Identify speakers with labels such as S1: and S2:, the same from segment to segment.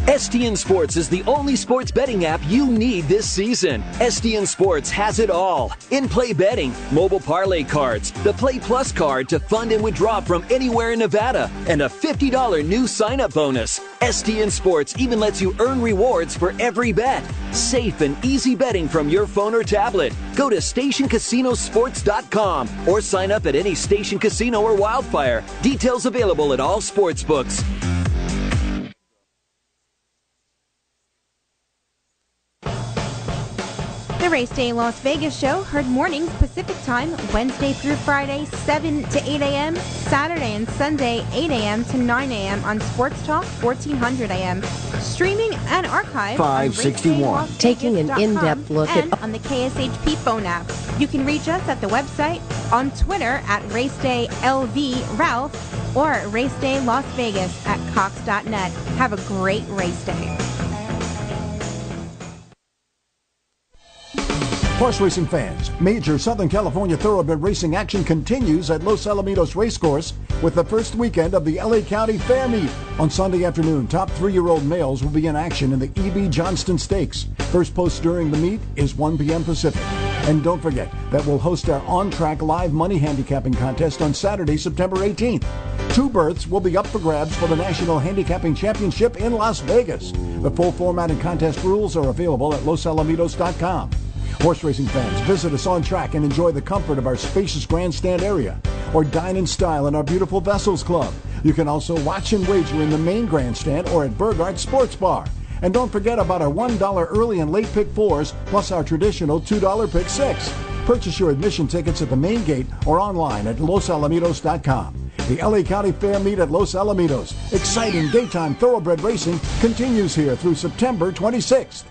S1: STN Sports is the only sports betting app you need this season. STN Sports has it all. In-play betting, mobile parlay cards, the Play Plus card to fund and withdraw from anywhere in Nevada, and a $50 new sign-up bonus. STN Sports even lets you earn rewards for every bet. Safe and easy betting from your phone or tablet. Go to StationCasinoSports.com or sign up at any Station Casino or Wildfire. Details available at all sports books.
S2: The Race Day Las Vegas show heard mornings Pacific Time, Wednesday through Friday, 7 to 8 a.m., Saturday and Sunday, 8 a.m. to 9 a.m. on Sports Talk, 1400 a.m. Streaming and archived 561.
S3: Taking an in-depth look
S2: and on the KSHP phone app. You can reach us at the website, on Twitter at RaceDayLVRalph, or at RaceDay Las Vegas at Cox.net. Have a great race day.
S4: Horse racing fans, major Southern California thoroughbred racing action continues at Los Alamitos Racecourse with the first weekend of the LA County Fair Meet. On Sunday afternoon, top 3-year-old males will be in action in the E.B. Johnston Stakes. First post during the meet is 1 p.m. Pacific. And don't forget that we'll host our on-track live money handicapping contest on Saturday, September 18th. 2 berths will be up for grabs for the National Handicapping Championship in Las Vegas. The full format and contest rules are available at losalamitos.com. Horse racing fans, visit us on track and enjoy the comfort of our spacious grandstand area, or dine in style in our beautiful Vessels Club. You can also watch and wager in the main grandstand or at Burgart Sports Bar. And don't forget about our $1 early and late pick 4s, plus our traditional $2 pick 6. Purchase your admission tickets at the main gate or online at losalamitos.com. The LA County Fair Meet at Los Alamitos. Exciting daytime thoroughbred racing continues here through September 26th.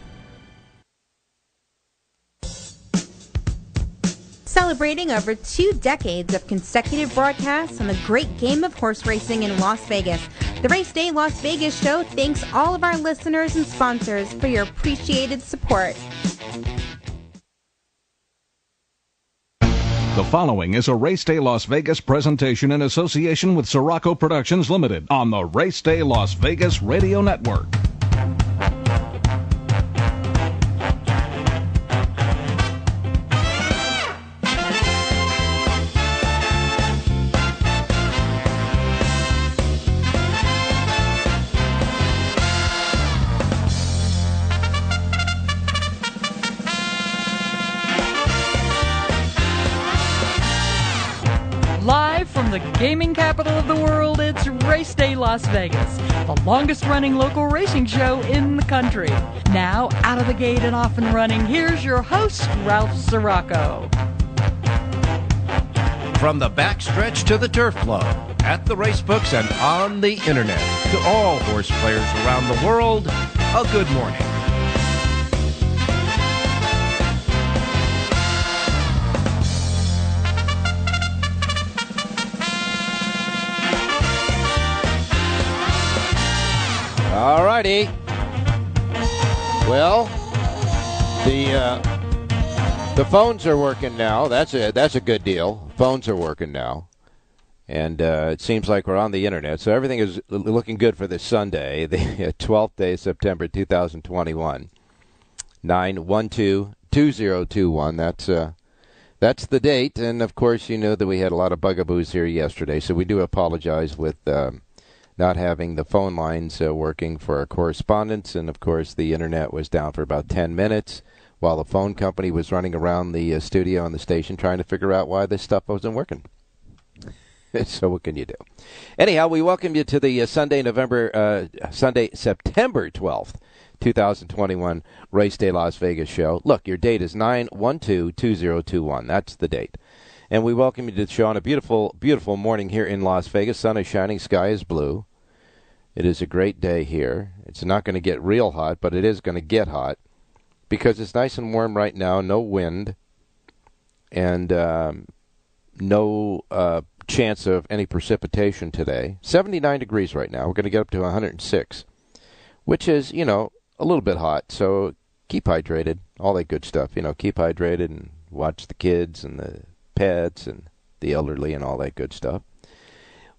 S2: Celebrating over 2 decades of consecutive broadcasts on the great game of horse racing in Las Vegas, the Race Day Las Vegas show thanks all of our listeners and sponsors for your appreciated support.
S5: The following is a Race Day Las Vegas presentation in association with Sirocco Productions Limited on the Race Day Las Vegas Radio Network.
S6: From the gaming capital of the world, it's Race Day Las Vegas, the longest-running local racing show in the country. Now, out of the gate and off and running, here's your host, Ralph Sirocco.
S7: From the backstretch to the turf flow, at the racebooks and on the internet, to all horse players around the world, a good morning. All righty. Well, the phones are working now. That's a good deal. Phones are working now, and it seems like we're on the internet. So everything is looking good for this Sunday, the 12th day of September, 2021. 912-2021. That's the date, and of course you know that we had a lot of bugaboos here yesterday, so we do apologize with not having the phone lines working for our correspondents, and of course the internet was down for about 10 minutes while the phone company was running around the studio and the station trying to figure out why this stuff wasn't working. So what can you do? Anyhow, we welcome you to the Sunday, September 12th, 2021 Race Day Las Vegas show. Look, your date is 9/12/2021. That's the date. And we welcome you to the show on a beautiful, beautiful morning here in Las Vegas. Sun is shining, sky is blue. It is a great day here. It's not going to get real hot, but it is going to get hot because it's nice and warm right now, no wind, and no chance of any precipitation today. 79 degrees right now. We're going to get up to 106, which is, a little bit hot. So keep hydrated, all that good stuff. Keep hydrated and watch the kids and the pets and the elderly and all that good stuff.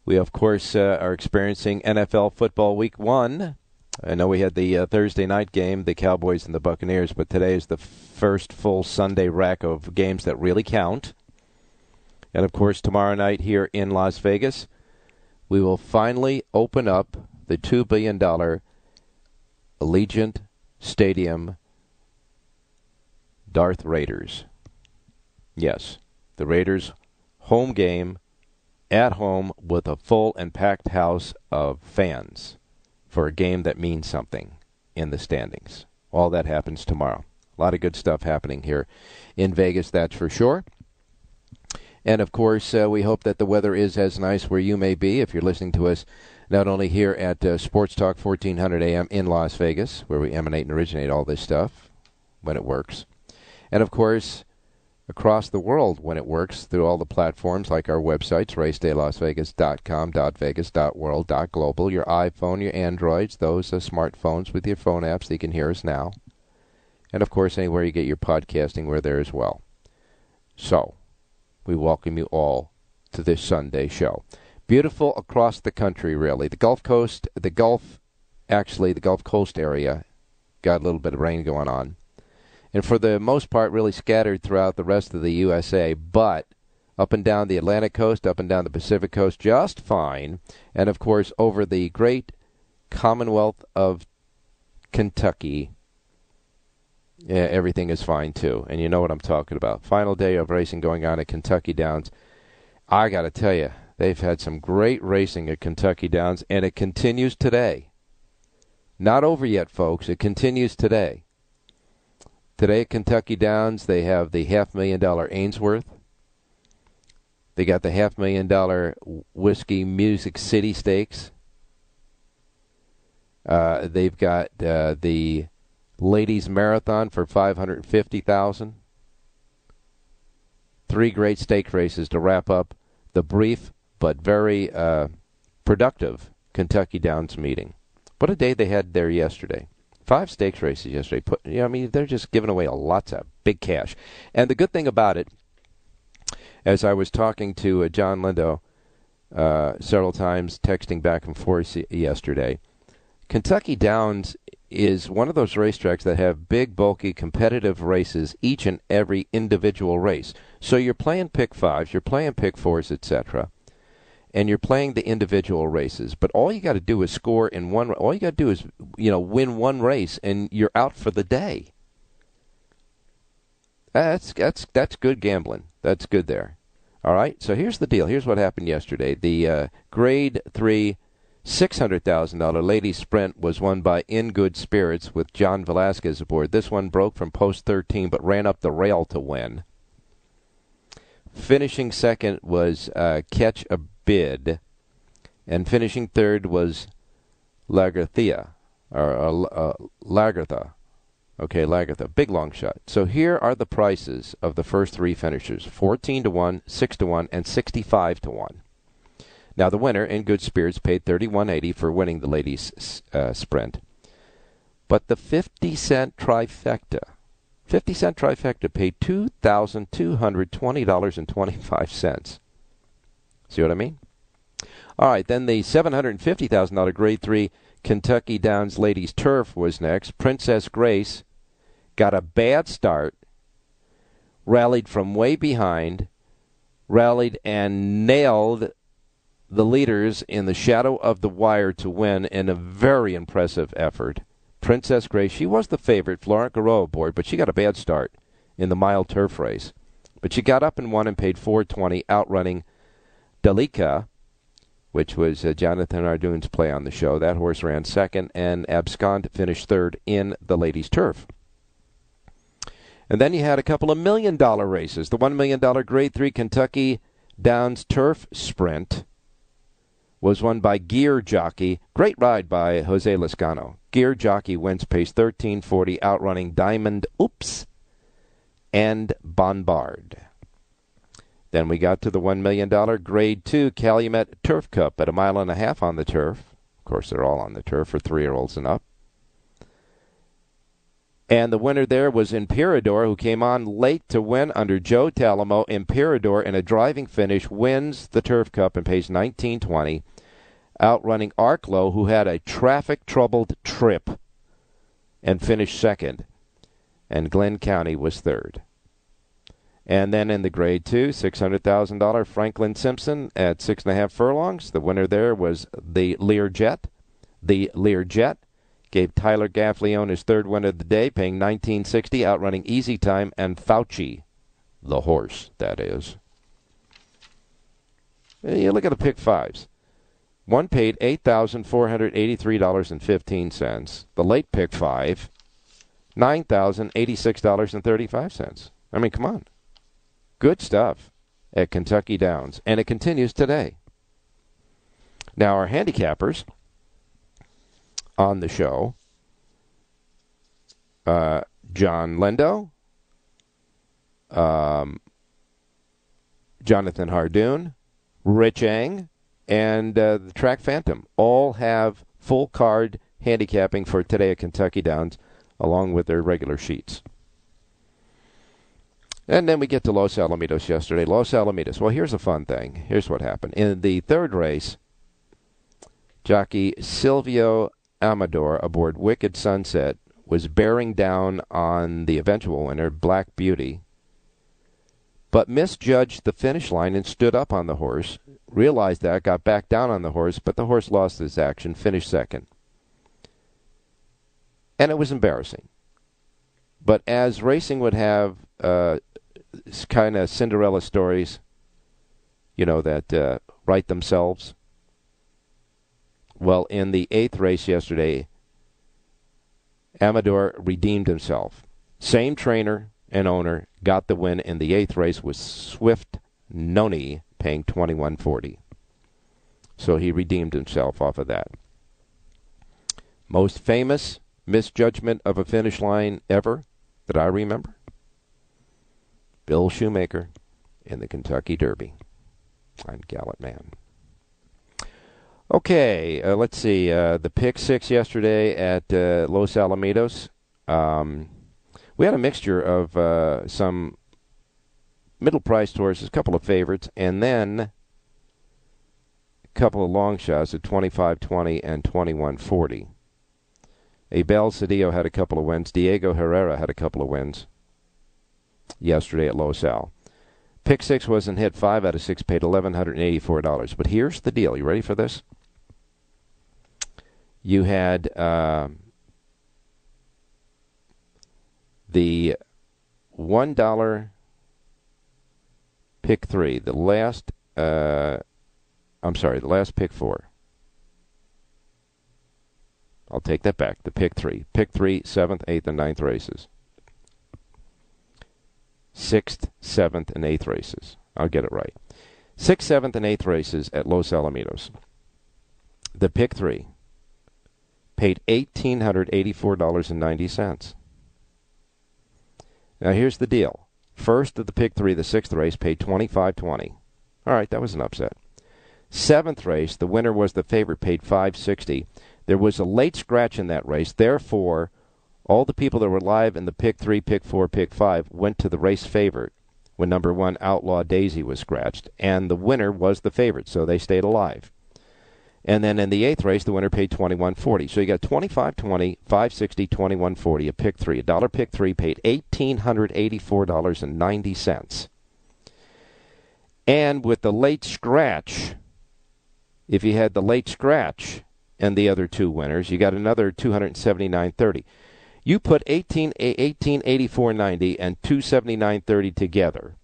S7: We, of course, are experiencing NFL football week 1 I know we had the Thursday night game, the Cowboys and the Buccaneers, but today is the first full Sunday rack of games that really count. And, of course, tomorrow night here in Las Vegas, we will finally open up the $2 billion Allegiant Stadium Darth Raiders. Yes, the Raiders' home game at home with a full and packed house of fans for a game that means something in the standings. All that happens tomorrow. A lot of good stuff happening here in Vegas, that's for sure. And, of course, we hope that the weather is as nice where you may be if you're listening to us not only here at Sports Talk 1400 AM in Las Vegas, where we emanate and originate all this stuff when it works. And, of course, across the world when it works through all the platforms like our websites, racedaylasvegas.com, .vegas, .world, .global, your iPhone, your Androids, those smartphones with your phone apps that you can hear us now. And, of course, anywhere you get your podcasting, we're there as well. So, we welcome you all to this Sunday show. Beautiful across the country, really. The Gulf Coast area got a little bit of rain going on. And for the most part, really scattered throughout the rest of the USA, but up and down the Atlantic coast, up and down the Pacific coast, just fine. And, of course, over the great Commonwealth of Kentucky, everything is fine, too. And you know what I'm talking about. Final day of racing going on at Kentucky Downs. I got to tell you, they've had some great racing at Kentucky Downs, and it continues today. Not over yet, folks. It continues today. Today at Kentucky Downs, they have the $500,000 Ainsworth. They got the $500,000 Whiskey Music City Stakes. They've got the Ladies Marathon for $550,000. 3 great stake races to wrap up the brief but very productive Kentucky Downs meeting. What a day they had there yesterday. 5 stakes races yesterday. They're just giving away lots of big cash. And the good thing about it, as I was talking to John Lindo several times, texting back and forth yesterday, Kentucky Downs is one of those racetracks that have big, bulky, competitive races, each and every individual race. So you're playing pick 5s, you're playing pick 4s, etc., and you're playing the individual races. But all you got to do is score in one. All you got to do is, win one race, and you're out for the day. That's good gambling. That's good there. All right. So here's the deal. Here's what happened yesterday. The Grade 3 $600,000 ladies sprint was won by In Good Spirits with John Velasquez aboard. This one broke from post 13, but ran up the rail to win. Finishing second was Catch a Bid, and finishing third was Lagarthia, or Lagartha. Okay, Lagartha, big long shot. So here are the prices of the first 3 finishers: 14-1, 6-1, and 65-1. Now the winner, In Good Spirits, paid $31.80 for winning the ladies' sprint, but the 50-cent trifecta paid $2,220.25. See what I mean? All right, then the $750,000 Grade 3 Kentucky Downs Ladies Turf was next. Princess Grace got a bad start, rallied from way behind, and nailed the leaders in the shadow of the wire to win in a very impressive effort. Princess Grace, she was the favorite, Florent Garreau aboard, but she got a bad start in the mile turf race. But she got up and won and paid $420, outrunning Dalika, which was Jonathan Ardoon's play on the show. That horse ran second, and Abscond finished third in the ladies' turf. And then you had a couple of $1 million races. The $1 million Grade 3 Kentucky Downs Turf Sprint was won by Gear Jockey. Great ride by Jose Lezcano. Gear Jockey wins, pace 13.40, outrunning Diamond Oops and Bombard. Then we got to the $1 million Grade 2 Calumet Turf Cup at 1.5 miles on the turf. Of course, they're all on the turf for 3-year-olds and up. And the winner there was Imperador, who came on late to win under Joe Talamo. Imperador, in a driving finish, wins the Turf Cup and pays $19.20. outrunning Arklow, who had a traffic-troubled trip and finished second. And Glenn County was third. And then in the Grade 2, $600,000, Franklin Simpson at 6.5 furlongs. The winner there was the Learjet. The Learjet gave Tyler Gaffleone his third win of the day, paying $19.60, outrunning Easy Time and Fauci, the horse, that is. And you look at the pick fives. One paid $8,483.15. The late pick five, $9,086.35. I mean, come on. Good stuff at Kentucky Downs, and it continues today. Now, our handicappers on the show, John Lendo, Jonathan Hardoon, Rich Eng, and the Track Phantom all have full card handicapping for today at Kentucky Downs, along with their regular sheets. And then we get to Los Alamitos yesterday. Los Alamitos. Well, here's a fun thing. Here's what happened. In the third race, jockey Silvio Amador aboard Wicked Sunset was bearing down on the eventual winner, Black Beauty, but misjudged the finish line and stood up on the horse, realized that, got back down on the horse, but the horse lost his action, finished second. And it was embarrassing. But as racing would have kind of Cinderella stories, that write themselves. Well, in the eighth race yesterday, Amador redeemed himself. Same trainer and owner got the win in the eighth race with Swift Noni paying $21.40. So he redeemed himself off of that. Most famous misjudgment of a finish line ever that I remember? Bill Shoemaker in the Kentucky Derby on Gallant Man. Okay, let's see. The pick six yesterday at Los Alamitos. We had a mixture of some middle-priced horses, a couple of favorites, and then a couple of long shots at $25.20 and $21.40. Abel Cedillo had a couple of wins. Diego Herrera had a couple of wins yesterday at Los Al. Pick six wasn't hit. 5 out of 6 paid $1,184. But here's the deal. You ready for this? You had the $1 pick three. The last pick four. I'll take that back. The pick three. Pick three, 7th, 8th, and 9th races. 6th, 7th, and 8th races. I'll get it right. 6th, 7th, and 8th races at Los Alamitos. The pick three paid $1,884.90. Now here's the deal. First of the pick three, the 6th race, paid $25.20. All right, that was an upset. 7th race, the winner was the favorite, paid $5.60. There was a late scratch in that race. Therefore, all the people that were live in the pick 3, pick 4, pick 5 went to the race favorite when number 1 Outlaw Daisy was scratched. And the winner was the favorite, so they stayed alive. And then in the 8th race, the winner paid $21.40. So you got $25.20, $5.60, $21.40, a pick 3. A dollar pick 3 paid $1,884.90. And with the late scratch, if you had the late scratch and the other two winners, you got another $279.30. You put $1,884.90 and $279.30 together.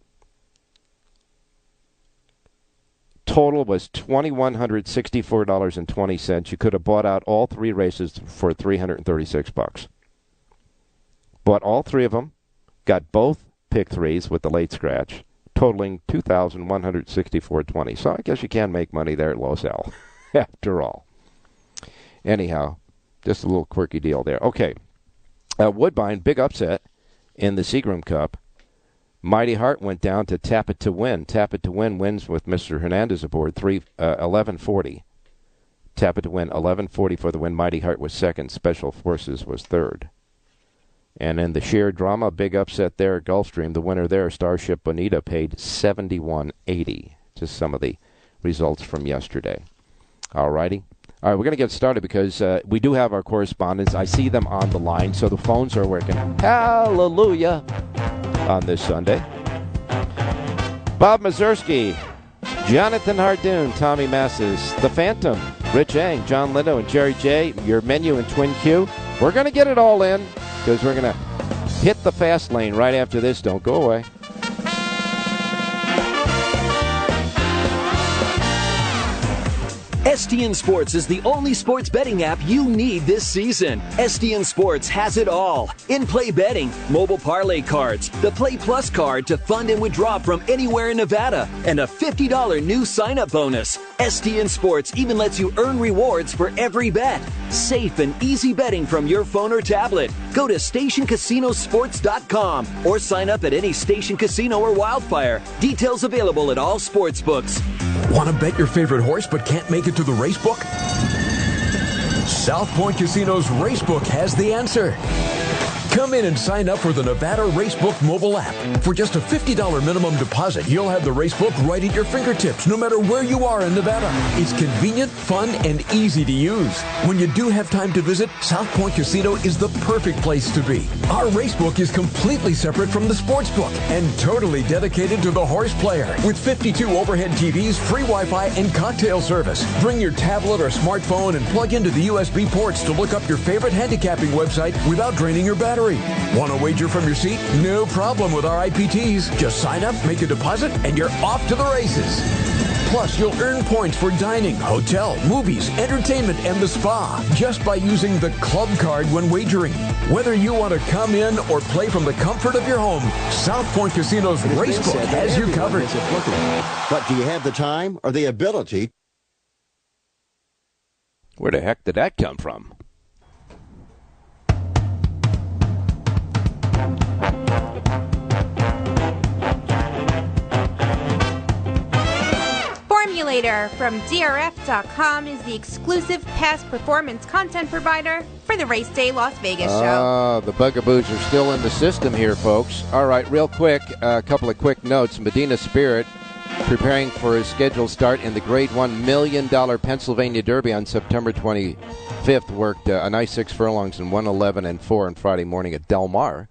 S7: Total was $2,164.20. You could have bought out all three races for $336. Bought all three of them, got both pick threes with the late scratch, totaling $2,164.20. So I guess you can make money there at Los Al, after all. Anyhow, just a little quirky deal there. Okay, Woodbine, big upset in the Seagram Cup. Mighty Heart went down to Tap It to Win. Tap It to Win wins with Mr. Hernandez aboard, 1140. Tap It to Win, 1140 for the win. Mighty Heart was second. Special Forces was third. And in the shared drama, big upset there at Gulfstream. The winner there, Starship Bonita, paid $71.80. Just some of the results from yesterday. All righty. All right, we're going to get started because we do have our correspondents. I see them on the line, so the phones are working. Hallelujah on this Sunday. Bob Mazursky, Jonathan Hardoon, Tommy Masses, The Phantom, Rich Ang, John Lindo, and Jerry J. Your menu in Twin Q. We're going to get it all in because we're going to hit the fast lane right after this. Don't go away.
S1: STN Sports is the only sports betting app you need this season. STN Sports has it all. In-play betting, mobile parlay cards, the Play Plus card to fund and withdraw from anywhere in Nevada, and a $50 new sign-up bonus. STN Sports even lets you earn rewards for every bet. Safe and easy betting from your phone or tablet. Go to StationCasinoSports.com or sign up at any Station Casino or Wildfire. Details available at all sports books.
S8: Want to bet your favorite horse but can't make it to the racebook? South Point Casino's Racebook has the answer. Come in and sign up for the Nevada Racebook mobile app. For just a $50 minimum deposit, you'll have the Racebook right at your fingertips, no matter where you are in Nevada. It's convenient, fun, and easy to use. When you do have time to visit, South Point Casino is the perfect place to be. Our Racebook is completely separate from the Sportsbook and totally dedicated to the horse player. With 52 overhead TVs, free Wi-Fi, and cocktail service. Bring your tablet or smartphone and plug into the USB ports to look up your favorite handicapping website without draining your battery. Want to wager from your seat? No problem with our IPTs. Just sign up, make a deposit, and you're off to the races. Plus, you'll earn points for dining, hotel, movies, entertainment, and the spa just by using the club card when wagering. Whether you want to come in or play from the comfort of your home, South Point Casino's Racebook has you covered.
S9: But do you have the time or the ability?
S7: Where the heck did that come from?
S2: Formulator from DRF.com is the exclusive past performance content provider for the Race Day Las Vegas show.
S7: The bugaboos are still in the system here, folks. All right, real quick, a couple of quick notes. Medina Spirit preparing for his scheduled start in the Grade 1 $1 million Pennsylvania Derby on September 25th. Worked a nice 6 furlongs in 1:11 and 4 on Friday morning at Del Mar.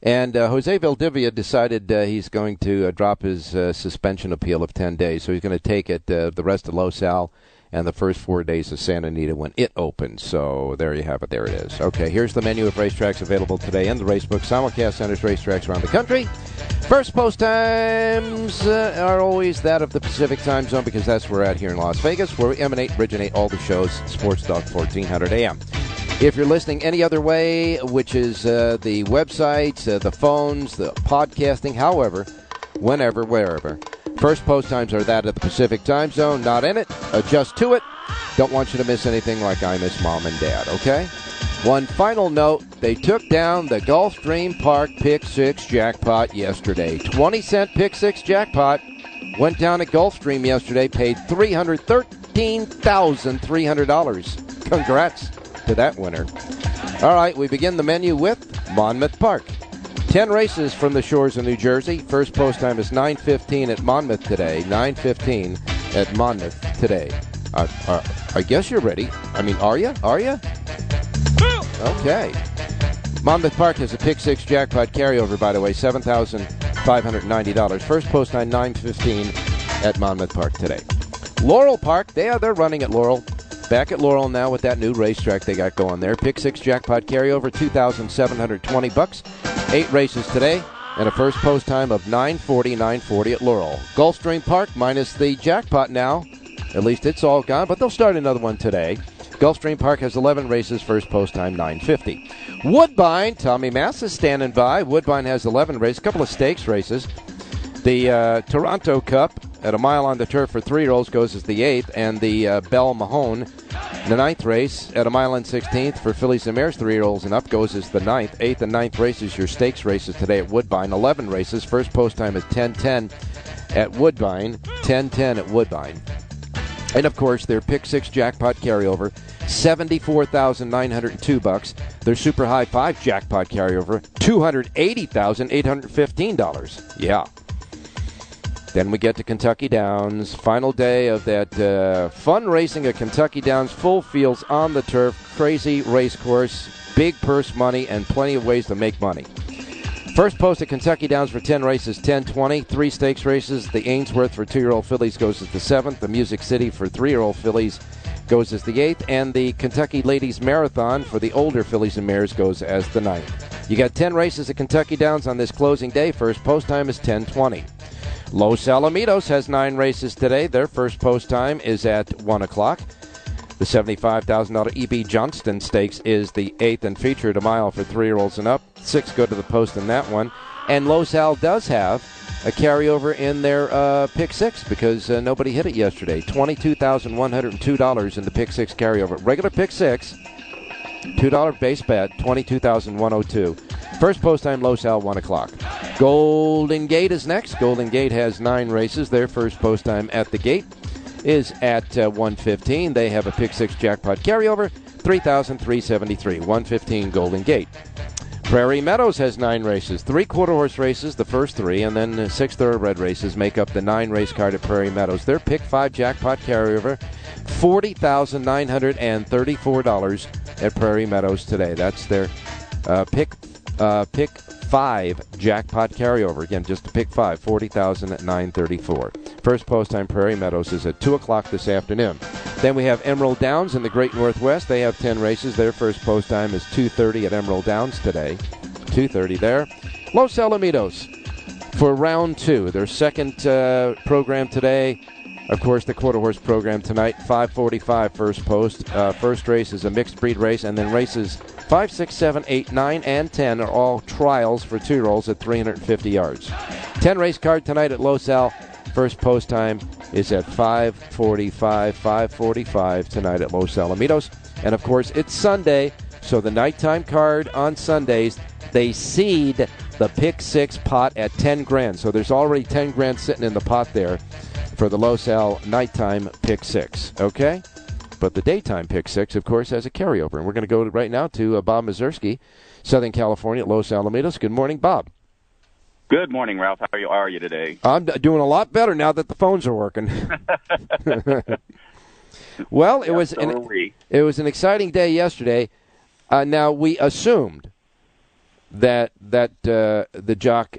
S7: And Jose Valdivia decided he's going to drop his suspension appeal of 10 days. So he's going to take it the rest of Los Al and the first 4 days of Santa Anita when it opens. So there you have it. There it is. Okay, here's the menu of racetracks available today in the Racebook. Simulcast centers racetracks around the country. First post times are always that of the Pacific time zone because that's where we're at here in Las Vegas, where we originate all the shows, Sports Talk 1400 AM. If you're listening any other way, which is the websites, the phones, the podcasting, however, whenever, wherever, first post times are that of the Pacific time zone. Not in it. Adjust to it. Don't want you to miss anything like I miss Mom and Dad, okay? One final note, they took down the Gulfstream Park Pick 6 jackpot yesterday. 20-cent Pick 6 jackpot went down at Gulfstream yesterday, paid $313,300. Congrats to that winner. All right, we begin the menu with Monmouth Park. 10 races from the shores of New Jersey. First post time is 9:15 at Monmouth today. 9:15 at Monmouth today. I guess you're ready. I mean, are you? Are you? Okay. Monmouth Park has a Pick 6 jackpot carryover, by the way, $7,590. First post time 9:15 at Monmouth Park today. Laurel Park, they're running at Laurel. Back at Laurel now with that new racetrack they got going there. Pick 6 jackpot carryover, $2,720. 8 races today, and a first post time of 9:40 at Laurel. Gulfstream Park minus the jackpot now. At least it's all gone, but they'll start another one today. Gulfstream Park has 11 races, first post time 9:50. Woodbine, Tommy Mass is standing by. Woodbine has 11 races, a couple of stakes races. The Toronto Cup at a mile on the turf for 3-year-olds goes as the 8th, and the Belle Mahone, the 9th race at a mile and 16th for fillies and mares 3-year-olds and up goes as the 9th. 8th and 9th races, your stakes races today at Woodbine. 11 races, first post time is 10:10 at Woodbine. 10:10 at Woodbine. And, of course, their Pick 6 jackpot carryover, $74,902. Their Super High 5 jackpot carryover, $280,815. Yeah. Then we get to Kentucky Downs, final day of that fun racing at Kentucky Downs, full fields on the turf, crazy race course, big purse money, and plenty of ways to make money. First post at Kentucky Downs for 10 races, 10-20, 3 stakes races. The Ainsworth for 2-year-old fillies goes as the 7th. The Music City for 3-year-old fillies goes as the 8th. And the Kentucky Ladies Marathon for the older fillies and mares goes as the 9th. You got 10 races at Kentucky Downs on this closing day. First post time is 10:20. Los Alamitos has 9 races today. Their first post time is at 1 o'clock. The $75,000 E.B. Johnston Stakes is the 8th and featured, a mile for 3-year-olds and up. 6 go to the post in that one. And Los Al does have a carryover in their Pick 6 because nobody hit it yesterday. $22,102 in the Pick 6 carryover. Regular Pick 6, $2 base bet, $22,102. First post time, Los Al, 1 o'clock. Golden Gate is next. Golden Gate has 9 races. Their first post time at the gate is at 1:15. They have a Pick 6 jackpot carryover, $3,373. 1:15 Golden Gate. Prairie Meadows has 9 races, 3 quarter-horse races, the first 3, and then 6 thoroughbred races make up the 9-race card at Prairie Meadows. Their Pick 5 jackpot carryover, $40,934 at Prairie Meadows today. That's their Pick 5 jackpot carryover. Again, just a Pick 5, $40,934. First post time, Prairie Meadows, is at 2 o'clock this afternoon. Then we have Emerald Downs in the Great Northwest. They have 10 races. Their first post time is 2:30 at Emerald Downs today. 2:30 there. Los Alamitos for round 2. Their second program today. Of course, the quarter horse program tonight, 5:45 first post. First race is a mixed breed race, and then races 5, 6, 7, 8, 9, and 10 are all trials for 2-year-olds at 350 yards. 10 race card tonight at Los Al. First post time is at 5:45 tonight at Los Alamitos. And, of course, it's Sunday, so the nighttime card on Sundays, they seed the Pick 6 pot at 10 grand. So there's already 10 grand sitting in the pot there for the Los Al nighttime Pick 6, okay? But the daytime Pick 6, of course, has a carryover. And we're going to go right now to Bob Mazursky, Southern California at Los Alamitos. Good morning, Bob.
S10: Good morning, Ralph. How are you today?
S7: I'm doing a lot better now that the phones are working. Well, it was an exciting day yesterday. Now, we assumed that the jock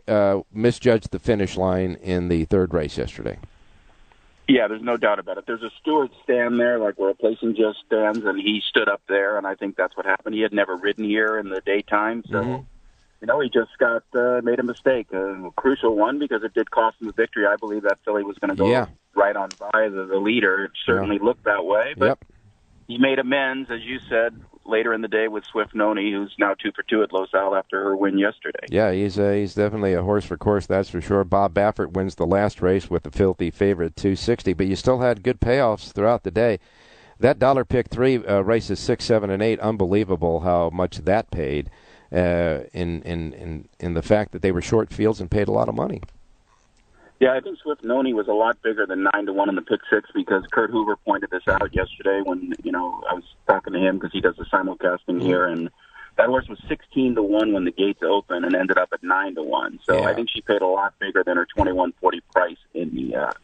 S7: misjudged the finish line in the third race yesterday.
S10: Yeah, there's no doubt about it. There's a steward stand there, like where a placing judge stands, and he stood up there, and I think that's what happened. He had never ridden here in the daytime, so, he just made a mistake. A crucial one because it did cost him the victory. I believe that filly was going to go right on by the leader. It certainly looked that way, but he made amends, as you said, later in the day with Swift Noni, who's now 2 for 2 at Los Al after her win yesterday.
S7: Yeah, he's definitely a horse for course, that's for sure. Bob Baffert wins the last race with the filthy favorite 260, but you still had good payoffs throughout the day. That dollar Pick 3 races 6, 7, and 8, unbelievable how much that paid in the fact that they were short fields and paid a lot of money.
S10: Yeah, I think Swift Noni was a lot bigger than 9-1 in the Pick 6 because Kurt Hoover pointed this out yesterday when, I was talking to him because he does the simulcasting here, and that horse was 16-1 when the gates opened and ended up at 9-1. So I think she paid a lot bigger than her 21.40 price in the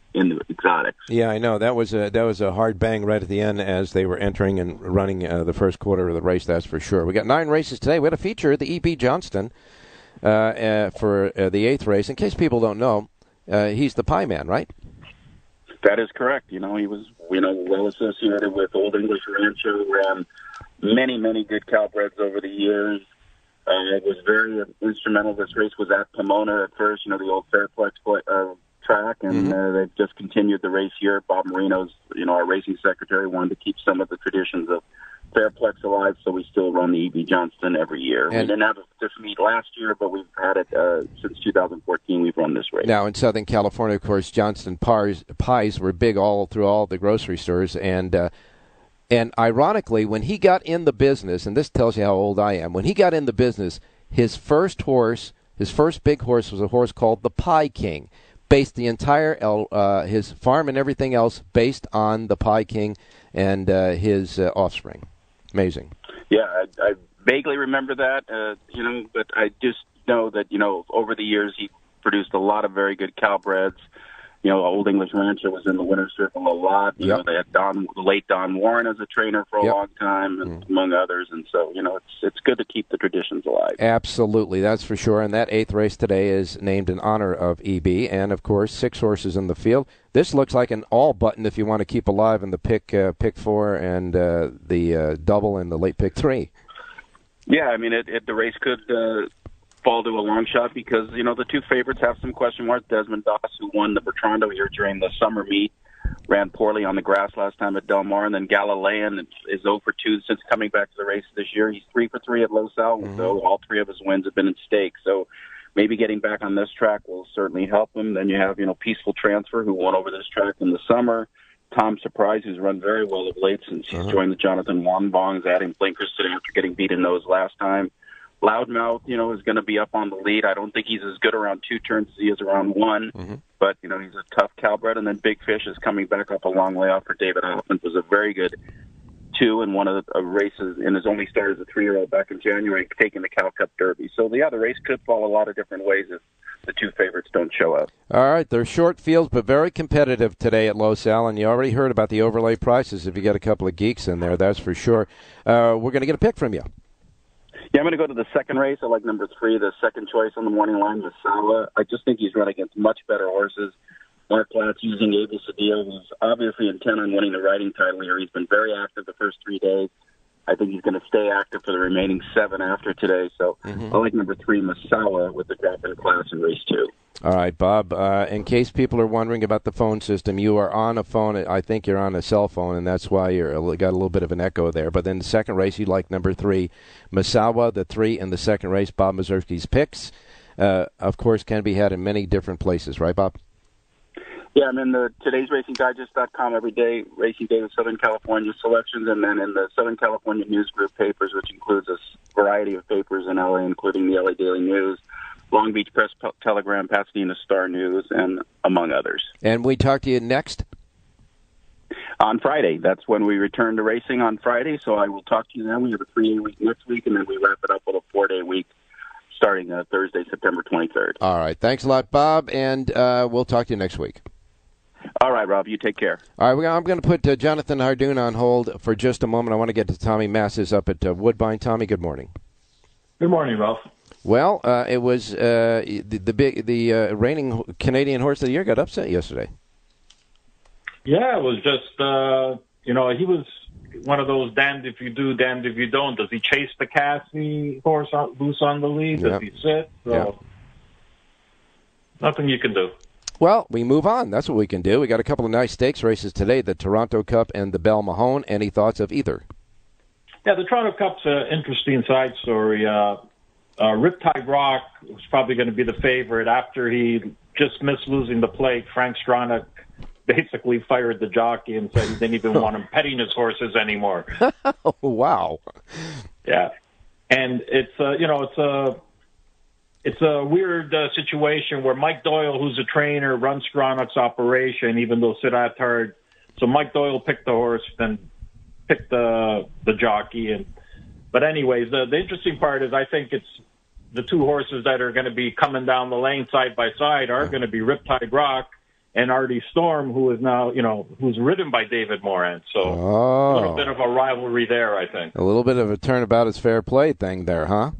S10: exotics.
S7: Yeah, I know that was a hard bang right at the end as they were entering and running the first quarter of the race. That's for sure. We got 9 races today. We had a feature, the E.B. Johnston, for the 8th race. In case people don't know. He's the Pie Man, right?
S10: That is correct. He was, well associated with Old English Rancho, ran many, many good Calbreds over the years. It was very instrumental. This race was at Pomona at first, the old Fairplex track, and they've just continued the race here. Bob Marino's, our racing secretary, wanted to keep some of the traditions of Fairplex alive, so we still run the E.B. Johnston every year. We didn't have this meet last year, but we've had it since 2014. We've run this race.
S7: Now, in Southern California, of course, Johnston pies were big all through all the grocery stores, and ironically, when he got in the business, and this tells you how old I am, when he got in the business, his first big horse was a horse called the Pie King, based the entire his farm and everything else based on the Pie King and his offspring. Amazing.
S10: Yeah, I vaguely remember that, but I just know that, over the years he produced a lot of very good Calbreds. Old English Rancher was in the winner's circle a lot. You know, they had the late Don Warren as a trainer for a long time, and among others. And so, it's good to keep the traditions alive.
S7: Absolutely, that's for sure. And that 8th race today is named in honor of EB. And, of course, 6 horses in the field. This looks like an all button if you want to keep alive in the pick 4 and the double and the late pick 3.
S10: Yeah, I mean, the race could fall to a long shot because, the 2 favorites have some question marks. Desmond Doss, who won the Bertrando here during the summer meet, ran poorly on the grass last time at Del Mar. And then Galilean is 0 for 2 since coming back to the race this year. He's 3 for 3 at Los Al, so all 3 of his wins have been in stakes. So maybe getting back on this track will certainly help him. Then you have, Peaceful Transfer, who won over this track in the summer. Tom Surprise, who's run very well of late since he's joined the Jonathan Wanbongs, adding blinkers today after getting beat in those last time. Loudmouth, is going to be up on the lead. I don't think he's as good around 2 turns as he is around 1, but, he's a tough Calbred. And then Big Fish is coming back up a long way off for David Hoffman. Was a very good 2 in one of the races in his only start as a 3-year-old back in January, taking the Cal Cup Derby. So, the race could fall a lot of different ways if the 2 favorites don't show up.
S7: All right, they're short fields but very competitive today at Los Al, and you already heard about the overlay prices if you get a couple of geeks in there, that's for sure. We're going to get a pick from you.
S10: Yeah, I'm going to go to the second race. I like number 3, the second choice on the morning line, Masawa. I just think he's run against much better horses. Mark Platts using Abel Cedillo, who's obviously intent on winning the riding title here. He's been very active the first 3 days. I think he's going to stay active for the remaining 7 after today. So I like number 3, Masawa, with the drop in class in race 2.
S7: All right, Bob. In case people are wondering about the phone system, you are on a phone. I think you're on a cell phone, and that's why you're got a little bit of an echo there. But then the second race, you like number 3, Masawa, the 3 in the second race. Bob Mazurski's picks, of course, can be had in many different places, right, Bob?
S10: Yeah, I'm in the today'sracingdigest.com every day, Racing Day with Southern California selections, and then in the Southern California News Group papers, which includes a variety of papers in L.A., including the L.A. Daily News, Long Beach Press Telegram, Pasadena Star News, and among others. And we talk to you next? On Friday. That's when we return to racing on Friday, so I will talk to you then. We have a 3-day week next week, and then we wrap it up with a 4-day week starting Thursday, September 23rd. All right. Thanks a lot, Bob, and we'll talk to you next week. All right, Rob, you take care. All right, I'm going to put Jonathan Hardoon on hold for just a moment. I want to get to Tommy Masses up at Woodbine. Tommy, good morning. Good morning, Ralph. Well, it was the reigning Canadian Horse of the Year got upset yesterday. Yeah, it was just, he was one of those damned if you do, damned if you don't. Does he chase the Cassidy horse loose on the lead? Does he sit? So, nothing you can do. Well, we move on. That's what we can do. We got a couple of nice stakes races today, the Toronto Cup and the Belle Mahone. Any thoughts of either? Yeah, the Toronto Cup's an interesting side story. Riptide Rock was probably going to be the favorite. After he just missed losing the plate, Frank Stronach basically fired the jockey and said he didn't even want him petting his horses anymore. Oh, wow. Yeah. And it's a weird situation where Mike Doyle, who's a trainer, runs Stronach's operation, even though Sid Attard. So Mike Doyle picked the horse, then picked the jockey. But anyways, the interesting part is I think it's the 2 horses that are going to be coming down the lane side by side are going to be Riptide Rock and Artie Storm, who is now, who's ridden by David Moran. So a little bit of a rivalry there, I think. A little bit of a turnabout is fair play thing there, huh?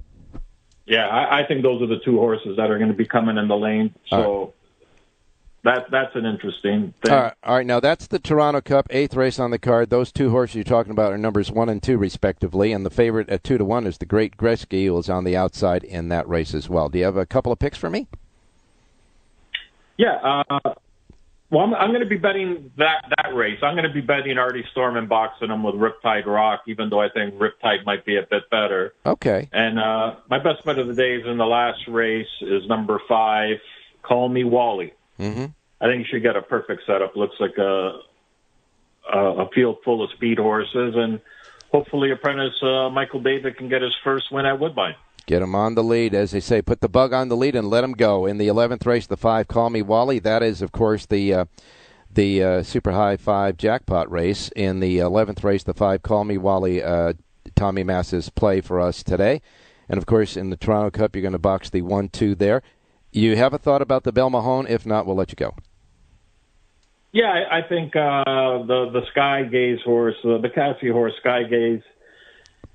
S10: Yeah, I think those are the 2 horses that are going to be coming in the lane. So that's an interesting thing. All right. Now, that's the Toronto Cup, 8th race on the card. Those 2 horses you're talking about are numbers 1 and 2, respectively. And the favorite at 2-1 is the Great Gretzky, who is on the outside in that race as well. Do you have a couple of picks for me? Yeah. Well, I'm going to be betting that race. I'm going to be betting Artie Storm and boxing him with Riptide Rock, even though I think Riptide might be a bit better. Okay. And my best bet of the day is in the last race is number 5, Call Me Wally. Mm-hmm. I think you should get a perfect setup. Looks like a field full of speed horses, and hopefully apprentice Michael David can get his first win at Woodbine. Get him on the lead, as they say. Put the bug on the lead and let him go. In the 11th race, the 5, Call Me Wally. That is, of course, the Super High 5 jackpot race. In the 11th race, the 5, Call Me Wally, Tommy Masses play for us today. And, of course, in the Toronto Cup, you're going to box the 1-2 there. You have a thought about the Belle Mahone? If not, we'll let you go.
S11: Yeah, I think the Sky Gaze horse, the Cassie horse, Sky Gaze,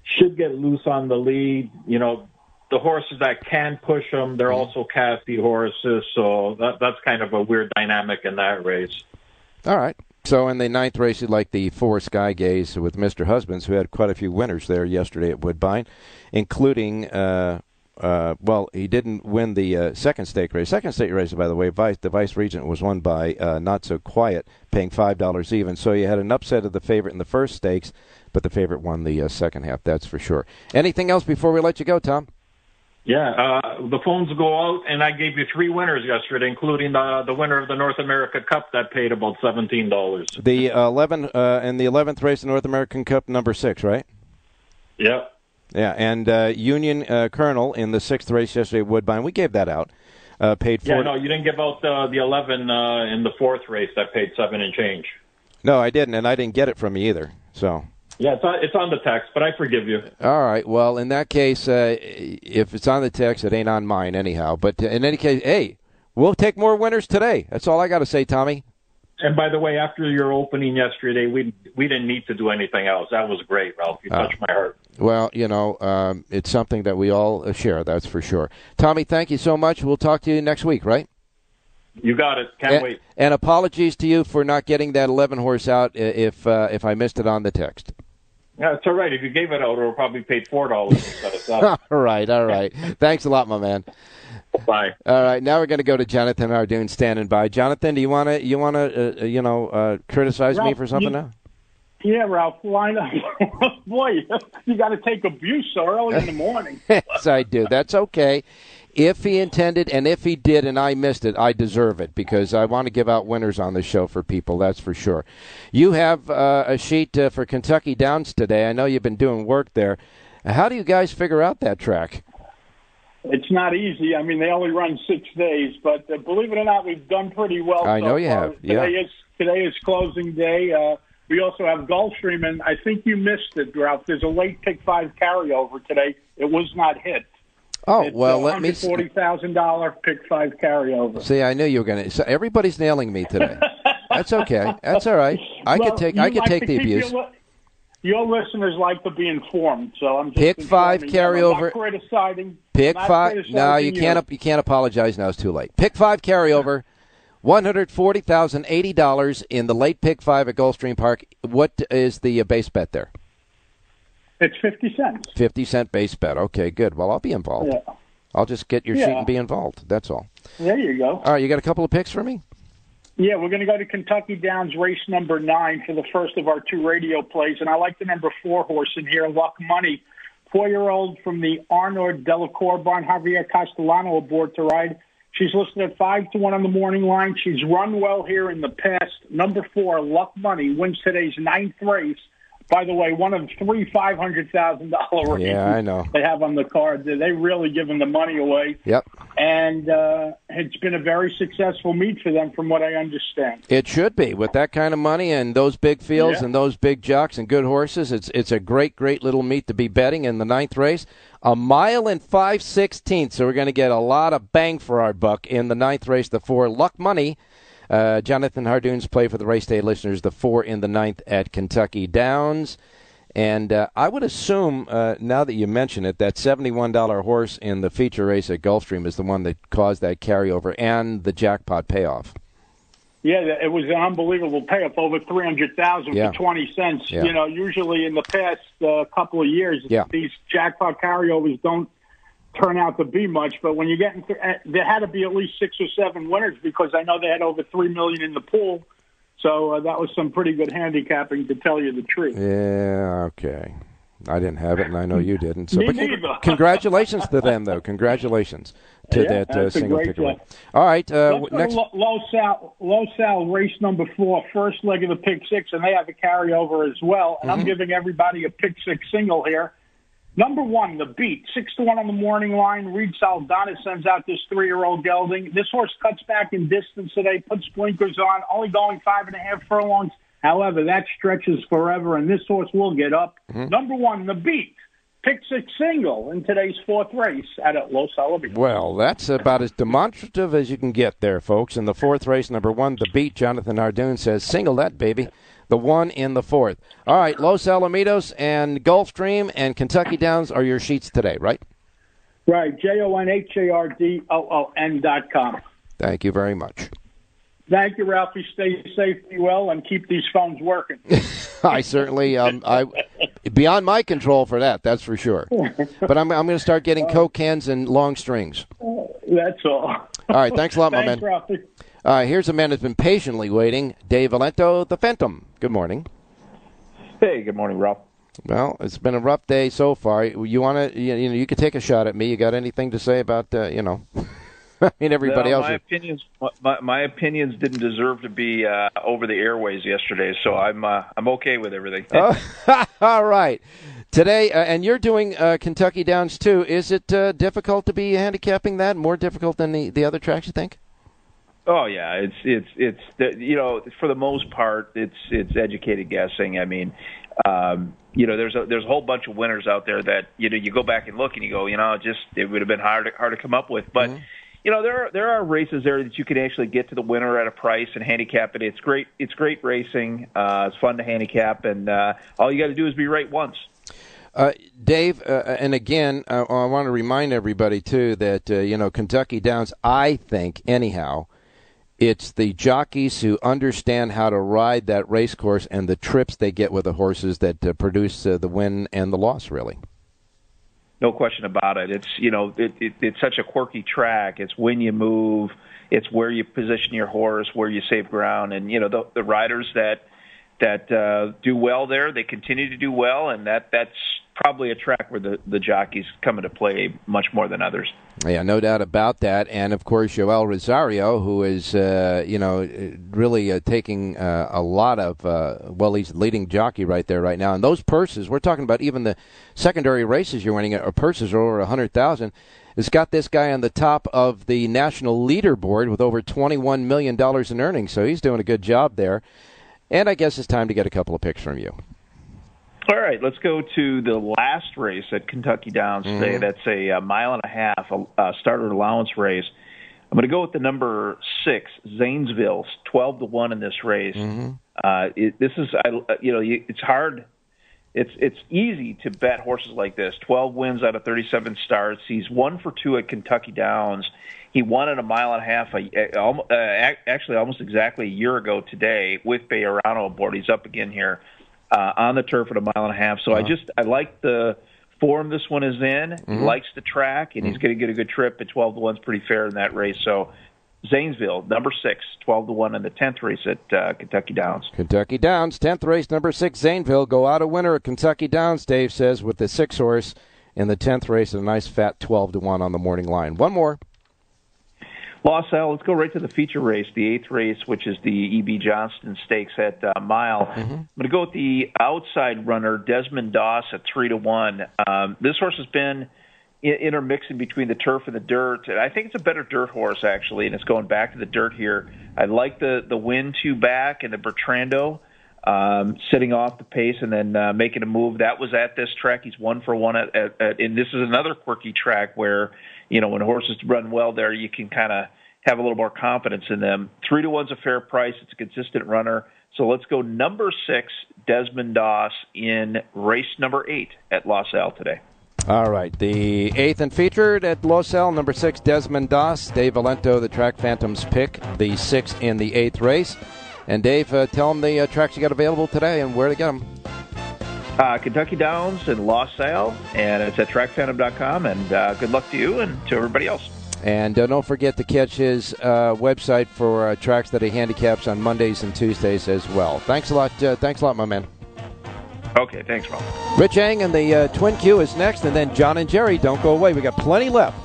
S11: should get loose on the lead. You know, the horses that can push them, they're also Cassie horses, so that's kind of a weird dynamic in that race.
S7: All right. So in the 9th race, you'd like the 4 Sky Gaze with Mr. Husbands, who had quite a few winners there yesterday at Woodbine, including, he didn't win the second stake race. Second stake race, by the way, the Vice Regent was won by Not So Quiet, paying $5 even. So you had an upset of the favorite in the first stakes, but the favorite won the second half, that's for sure. Anything else before we let you go, Tom?
S11: Yeah, the phones go out, and I gave you 3 winners yesterday, including the winner of the North America Cup that paid about $17.
S7: The 11 in the 11th race, the North American Cup, number 6, right?
S11: Yeah.
S7: Yeah, and Union Colonel in the 6th race yesterday at Woodbine. We gave that out. Paid $4.
S11: Yeah, no, you didn't give out the 11 in the 4th race that paid 7 and change.
S7: No, I didn't, and I didn't get it from you either. So.
S11: Yeah, it's on the text, but I forgive you.
S7: All right. Well, in that case, if it's on the text, it ain't on mine anyhow. But in any case, hey, we'll take more winners today. That's all I got to say, Tommy.
S11: And by the way, after your opening yesterday, we didn't need to do anything else. That was great, Ralph. You touched my heart.
S7: Well, you know, it's something that we all share, that's for sure. Tommy, thank you so much. We'll talk to you next week, right?
S11: You got it. Can't wait.
S7: And apologies to you for not getting that 11 horse out if I missed it on the text.
S11: Yeah, it's all right. If you gave it out, it would probably paid $4 instead of $7.
S7: All right. Thanks a lot, my man.
S11: Bye.
S7: All right, now we're going to go to Jonathan Hardoon standing by. Jonathan, do you want to criticize
S12: Ralph,
S7: me for something now?
S12: Yeah, Ralph. Why not? Boy, you got to take abuse so early in the morning.
S7: Yes, I do. That's okay. If he intended and if he did and I missed it, I deserve it because I want to give out winners on the show for people, that's for sure. You have a sheet for Kentucky Downs today. I know you've been doing work there. How do you guys figure out that track?
S12: It's not easy. I mean, they only run 6 days, but believe it or not, we've done pretty well.
S7: I know you have. Yeah.
S12: Today is closing day. We also have Gulfstream, and I think you missed it, Ralph. There's a late pick 5 carryover today. It was not hit.
S7: Oh,
S12: it's
S7: well, let me
S12: $40,000 pick 5 carryover.
S7: See, I knew you were going to. So everybody's nailing me today. That's okay. That's all right. I could take the abuse.
S12: Your listeners like to be informed, so I'm just
S7: pick 5 carryover.
S12: I'm not criticizing.
S7: Pick 5. No, you can't apologize now. It's too late. Pick 5 carryover. $140,080 in the late pick 5 at Gulfstream Park. What is the base bet there?
S12: It's 50 cents.
S7: 50 cent base bet. Okay, good. Well, I'll be involved.
S12: Yeah.
S7: I'll just get your sheet and be involved. That's all.
S12: There you go.
S7: All right, you got a couple of picks for me?
S12: Yeah, we're going to go to Kentucky Downs race number 9 for the first of our 2 radio plays, and I like the number 4 horse in here, Luck Money. 4-year-old from the Arnaud Delacour barn, Javier Castellano aboard to ride. She's listed at 5-1 on the morning line. She's run well here in the past. Number 4, Luck Money, wins today's 9th race. By the way, one of 3 $500,000 races
S7: I know.
S12: they have on the card. They really giving the money away.
S7: Yep.
S12: And it's been a very successful meet for them from what I understand.
S7: It should be. With that kind of money and those big fields and those big jocks and good horses, it's a great, great little meet to be betting in the 9th race. 1 mile and 5/16, so we're going to get a lot of bang for our buck in the 9th race, the 4 Luck Money. Jonathan Hardoon's play for the race day listeners, the 4 in the 9th at Kentucky Downs. And I would assume, now that you mention it, that $71 horse in the feature race at Gulfstream is the one that caused that carryover and the jackpot payoff.
S12: Yeah, it was an unbelievable payoff, over $300,000 for 20 cents.
S7: Yeah.
S12: You know, usually in the past couple of years, these jackpot carryovers don't turn out to be much, but when you get into, there had to be at least 6 or 7 winners because I know they had over $3 million in the pool. So that was some pretty good handicapping, to tell you the truth.
S7: Yeah, okay. I didn't have it, and I know you didn't. So,
S12: Me neither.
S7: Congratulations to them, though. Congratulations to that single pick away. All right, next.
S12: Low Sal, race number 4, first leg of the pick 6, and they have a carryover as well. And I'm giving everybody a pick 6 single here. Number 1, The Beat, 6-1 on the morning line. Reed Saldana sends out this 3-year-old gelding. This horse cuts back in distance today, puts blinkers on, only going 5.5 furlongs. However, that stretches forever, and this horse will get up. Number 1, The Beat. pick six single in today's fourth race at Los Alamitos.
S7: Well, that's about as demonstrative as you can get there, folks. In the fourth race, number 1, The Beat, Jonathan Ardoon says, single that, baby. The 1 in the fourth. All right, Los Alamitos and Gulfstream and Kentucky Downs are your sheets today, right?
S12: Right, JONHARDOON.com.
S7: Thank you very much.
S12: Thank you, Ralphie. Stay safe, be well, and keep these phones working.
S7: I certainly, beyond my control for that, that's for sure. But I'm going to start getting Coke cans and long strings.
S12: That's all.
S7: All right, thanks a lot, my man.
S12: Thanks, Ralphie.
S7: Here's a man who's been patiently waiting, Dave Valento, the Phantom. Good morning.
S13: Hey, good morning, Ralph.
S7: Well, it's been a rough day so far. You want to, you could take a shot at me. You got anything to say about, I mean, everybody else.
S13: My opinions didn't deserve to be over the airways yesterday, so I'm okay with everything.
S7: All right. Today, and you're doing Kentucky Downs too. Is it difficult to be handicapping that? More difficult than the other tracks, you think?
S13: Oh yeah, it's for the most part, it's educated guessing. I mean, there's a whole bunch of winners out there that you go back and look and you go, it would have been hard to come up with, but. Mm-hmm. There are races there that you can actually get to the winner at a price and handicap it. It's great racing. It's fun to handicap, and all you got to do is be right once.
S7: Dave, and again, I want to remind everybody too that Kentucky Downs. I think anyhow, it's the jockeys who understand how to ride that race course and the trips they get with the horses that produce the win and the loss. Really.
S13: No question about it. It's it's such a quirky track. It's when you move, it's where you position your horse, where you save ground, and the riders that do well there, they continue to do well, and that's probably a track where the jockeys come into play much more than others.
S7: Yeah, no doubt about that. And of course, Joel Rosario, who is really taking a lot of he's the leading jockey right there right now. And those purses, we're talking about even the secondary races you're winning, purses are over $100,000. It's got this guy on the top of the national leaderboard with over $21 million in earnings. So he's doing a good job there. And I guess it's time to get a couple of picks from you.
S13: All right, let's go to the last race at Kentucky Downs today. Mm-hmm. That's a mile and a half starter allowance race. I'm going to go with the number 6, Zanesville, 12-1 in this race. Mm-hmm. It's hard. It's easy to bet horses like this. 12 wins out of 37 starts. He's 1 for 2 at Kentucky Downs. He won at a mile and a half, actually almost exactly a year ago today with Bejarano aboard. He's up again here. On the turf at a mile and a half. So I like the form this one is in. Mm-hmm. He likes the track, and he's going to get a good trip. At 12-1 is pretty fair in that race. So Zanesville, number 6, 12-1 in the 10th race at Kentucky Downs.
S7: Kentucky Downs, 10th race, number 6, Zanesville. Go out a winner at Kentucky Downs, Dave says, with the 6 horse in the 10th race, a nice fat 12-1 on the morning line. One more.
S13: Los Al, let's go right to the feature race, the 8th race, which is the E.B. Johnston Stakes at Mile. Mm-hmm. I'm going to go with the outside runner, Desmond Doss, at 3-1. This horse has been intermixing between the turf and the dirt, and I think it's a better dirt horse, actually, and it's going back to the dirt here. I like the win 2 back and the Bertrando sitting off the pace and then making a move. That was at this track. He's 1 for 1 and this is another quirky track where, when horses run well there, you can kind of have a little more confidence in them. 3-1's a fair price. It's a consistent runner. So let's go number 6, Desmond Doss, in race number 8 at Los Al today.
S7: All right, the 8th and featured at Los Al, number 6, Desmond Doss. Dave Valento, the Track Phantoms pick, the 6th in the 8th race. And Dave, tell them the tracks you got available today and where to get them.
S13: Kentucky Downs and Los Al, and it's at TrackPhantom.com. And good luck to you and to everybody else.
S7: And don't forget to catch his website for tracks that he handicaps on Mondays and Tuesdays as well. Thanks a lot, my man.
S13: Okay, thanks, Ron.
S7: Rich Eng and the Twin Q is next, and then John and Jerry. Don't go away. We got plenty left.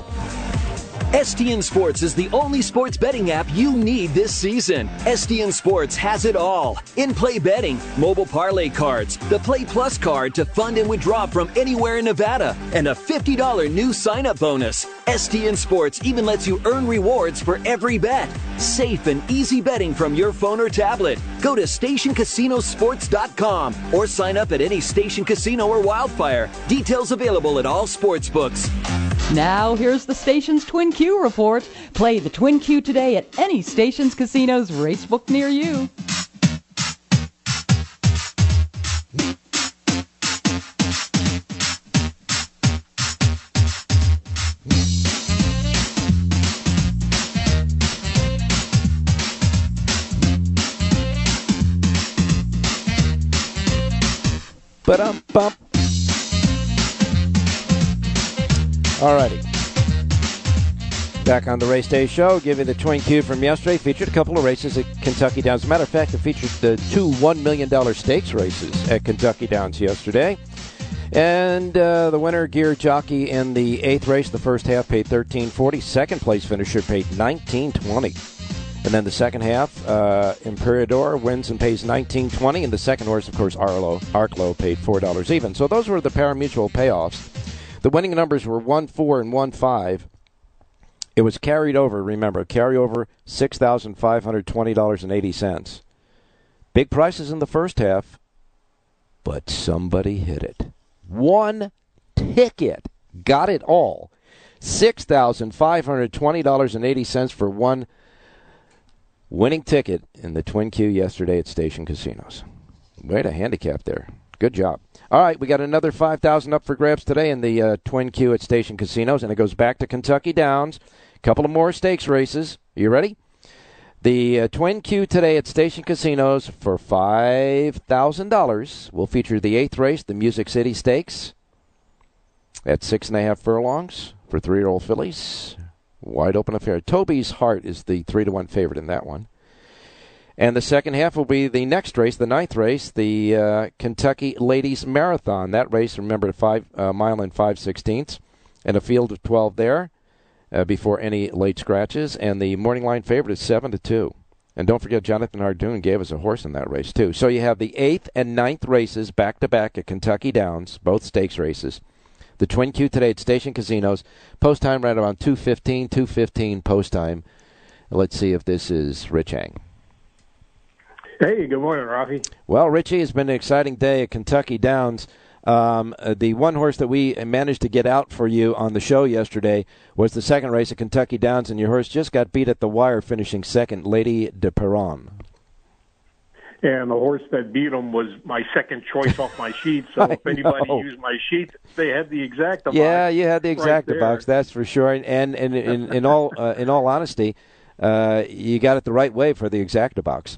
S1: STN Sports is the only sports betting app you need this season. STN Sports has it all. In-play betting, mobile parlay cards, the Play Plus card to fund and withdraw from anywhere in Nevada, and a $50 new sign-up bonus. STN Sports even lets you earn rewards for every bet. Safe and easy betting from your phone or tablet. Go to StationCasinoSports.com or sign up at any Station Casino or Wildfire. Details available at all sports books.
S6: Now, here's the station's Twin Q report. Play the Twin Q today at any Station's Casino's racebook near you.
S7: Ba-dum-bum. Alrighty. Back on the Race Day Show, give you the Twin Q from yesterday. Featured a couple of races at Kentucky Downs. As a matter of fact, it featured the two $1 million stakes races at Kentucky Downs yesterday. And the winner, Gear Jockey, in the 8th race, the first half paid $13.40. Second place finisher paid $19.20. And then the second half, Imperador wins and pays $19.20. And the second horse, of course, Arklow, paid $4 even. So those were the pari-mutuel payoffs. The winning numbers were 1, 4, and 1, 5. It was carried over, remember, carryover $6,520.80. Big prices in the first half, but somebody hit it. One ticket got it all. $6,520.80 for one winning ticket in the Twin Q yesterday at Station Casinos. Way to handicap there. Good job. All right, we got another $5,000 up for grabs today in the Twin Q at Station Casinos, and it goes back to Kentucky Downs. A couple of more stakes races. Are you ready? The Twin Q today at Station Casinos for $5,000 will feature the 8th race, the Music City Stakes, at 6.5 furlongs for 3-year-old fillies. Wide open affair. Toby's Heart is the 3-1 favorite in that one. And the second half will be the next race, the 9th race, the Kentucky Ladies Marathon. That race, remember, 5 mile and 5/16, and a field of 12 there before any late scratches. And the morning line favorite is 7-2. And don't forget, Jonathan Hardoon gave us a horse in that race, too. So you have the 8th and 9th races back-to-back at Kentucky Downs, both stakes races. The Twin Q today at Station Casinos. Post time right around 2:15 post time. Let's see if this is Rich Hang.
S14: Hey, good morning, Rafi.
S7: Well, Richie, it's been an exciting day at Kentucky Downs. The one horse that we managed to get out for you on the show yesterday was the second race at Kentucky Downs, and your horse just got beat at the wire, finishing second, Lady de Perron.
S14: And the horse that beat him was my second choice off my sheet. So if anybody used my sheet, they had the exacta box.
S7: Yeah, you had the exacta box, that's for sure. And in all honesty, you got it the right way for the exacta box.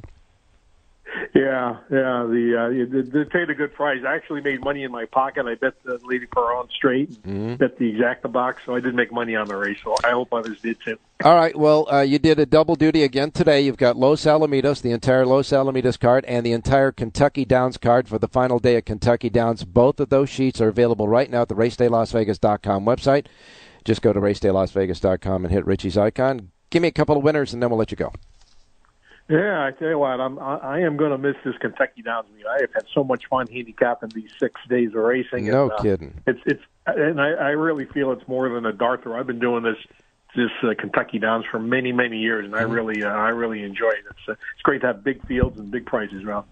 S14: Yeah. They paid a good price. I actually made money in my pocket. I bet the Lady Perron straight, bet the exacta box, so I did make money on the race. So I hope others did too.
S7: All right. Well, you did a double duty again today. You've got Los Alamitos, the entire Los Alamitos card, and the entire Kentucky Downs card for the final day at Kentucky Downs. Both of those sheets are available right now at the RacedayLasVegas.com website. Just go to RacedayLasVegas.com and hit Richie's icon. Give me a couple of winners, and then we'll let you go.
S14: Yeah, I tell you what, I am going to miss this Kentucky Downs meet. I have had so much fun handicapping these 6 days of racing.
S7: No kidding.
S14: And I really feel it's more than a dart throw. I've been doing this Kentucky Downs for many years, and I really enjoy it. It's great to have big fields and big prizes around.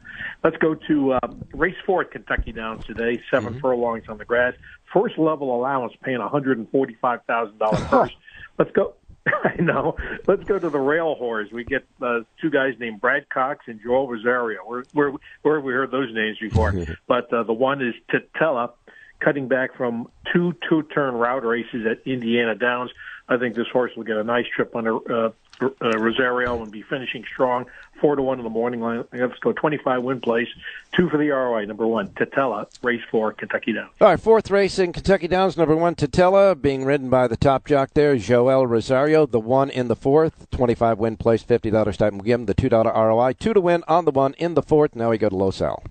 S14: Let's go to race 4 at Kentucky Downs today. 7 furlongs on the grass. First level allowance paying $145,000 first. Let's go. I know. Let's go to the rail horse. We get 2 guys named Brad Cox and Joel Rosario. Where have we heard those names before? But the one is Titella, cutting back from 2 two-turn route races at Indiana Downs. I think this horse will get a nice trip under Rosario and be finishing strong. 4-1 in the morning line. Let's go 25 win place. 2 for the ROI. Number 1, Titella, race 4, Kentucky Downs.
S7: All right, 4th race in Kentucky Downs. Number 1, Titella, being ridden by the top jock there, Joel Rosario. The 1 in the 4th, 25 win place, $50 stipend. We'll give him the $2 ROI. 2 to win on the 1 in the 4th. Now we go to Los Al.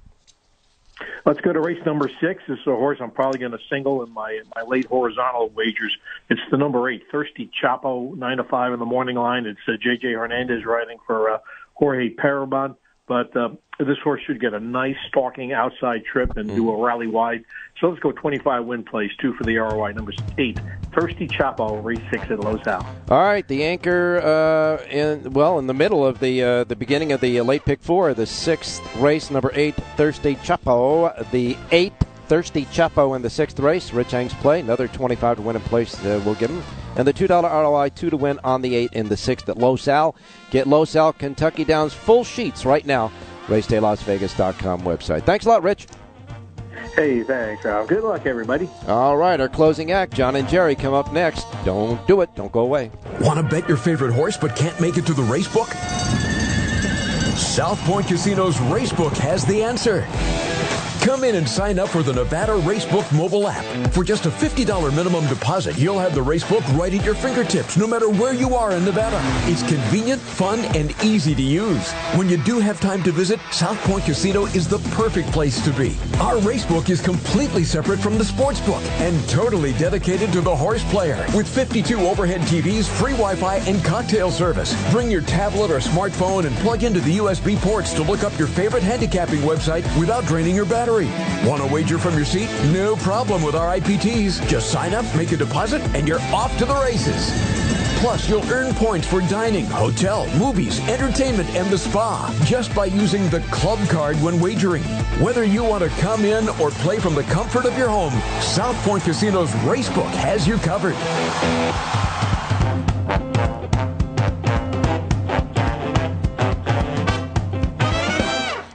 S14: Let's go to race number 6. This is a horse I'm probably going to single in my late horizontal wagers. It's the number 8, Thirsty Chapo, 9 to 5 in the morning line. It's J.J. Hernandez riding for Jorge Parabon. But this horse should get a nice stalking outside trip and do a rally wide. So let's go 25 win place, 2 for the ROI. Number 8, Thirsty Chapo, race 6 at Los Al.
S7: All right, the anchor in the middle of the beginning of the late pick 4, the 6th race, number 8, Thirsty Chapo. The 8th Thirsty Chapo in the 6th race. Rich Hang's play, another 25 to win in place we'll give him. And the $2 ROI, 2 to win on the 8 in the 6th at Los Al. Get Los Al Kentucky Downs full sheets right now. RacedayLasVegas.com website. Thanks a lot, Rich.
S14: Hey, thanks, Ralph. Good luck, everybody.
S7: All right, our closing act, John and Jerry, come up next. Don't do it. Don't go away.
S8: Want to bet your favorite horse but can't make it to the racebook? South Point Casino's Racebook has the answer. Come in and sign up for the Nevada Racebook mobile app. For just a $50 minimum deposit, you'll have the Racebook right at your fingertips, no matter where you are in Nevada. It's convenient, fun, and easy to use. When you do have time to visit, South Point Casino is the perfect place to be. Our Racebook is completely separate from the sportsbook and totally dedicated to the horse player. With 52 overhead TVs, free Wi-Fi, and cocktail service. Bring your tablet or smartphone and plug into the USB ports to look up your favorite handicapping website without draining your battery. Want to wager from your seat? No problem with our IPTs. Just sign up, make a deposit, and you're off to the races. Plus, you'll earn points for dining, hotel, movies, entertainment, and the spa just by using the club card when wagering. Whether you want to come in or play from the comfort of your home, South Point Casino's Racebook has you covered.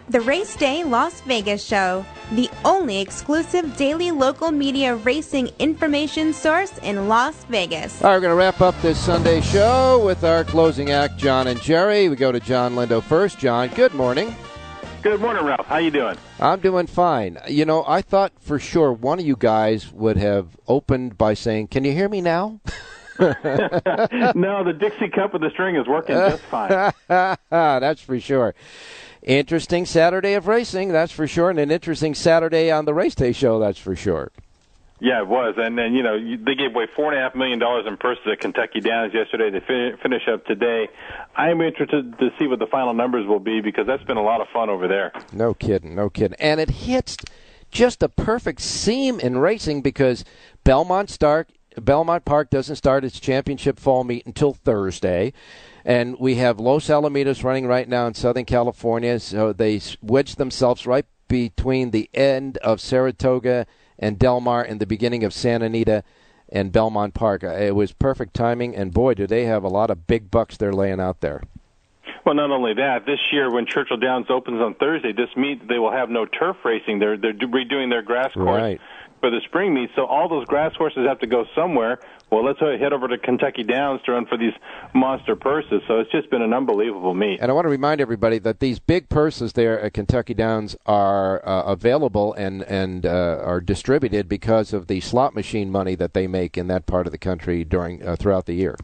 S2: The Race Day Las Vegas Show, the only exclusive daily local media racing information source in Las Vegas.
S7: All right, we're going to wrap up this Sunday show with our closing act, John and Jerry. We go to John Lindo first. John, good morning.
S15: Good morning, Ralph. How you doing?
S7: I'm doing fine. You know, I thought for sure one of you guys would have opened by saying, "Can you hear me now?"
S15: No, the Dixie Cup with the string is working just fine.
S7: That's for sure. Interesting Saturday of racing, that's for sure, and an interesting Saturday on the Race Day show, that's for sure.
S15: Yeah, it was. And then, you know, they gave away $4.5 million in purses at Kentucky Downs yesterday. They finish up today. I am interested to see what the final numbers will be because that's been a lot of fun over there.
S7: No kidding, no kidding. And it hits just a perfect seam in racing because Belmont Park doesn't start its championship fall meet until Thursday. And we have Los Alamitos running right now in Southern California, so they wedged themselves right between the end of Saratoga and Del Mar and the beginning of Santa Anita and Belmont Park. It was perfect timing, and boy, do they have a lot of big bucks they're laying out there.
S15: Well, not only that, this year when Churchill Downs opens on Thursday, this meet they will have no turf racing. They're redoing their grass course for the spring meet, so all those grass horses have to go somewhere. Well, let's head over to Kentucky Downs to run for these monster purses. So it's just been an unbelievable meet.
S7: And I want to remind everybody that these big purses there at Kentucky Downs are available and are distributed because of the slot machine money that they make in that part of the country throughout the year.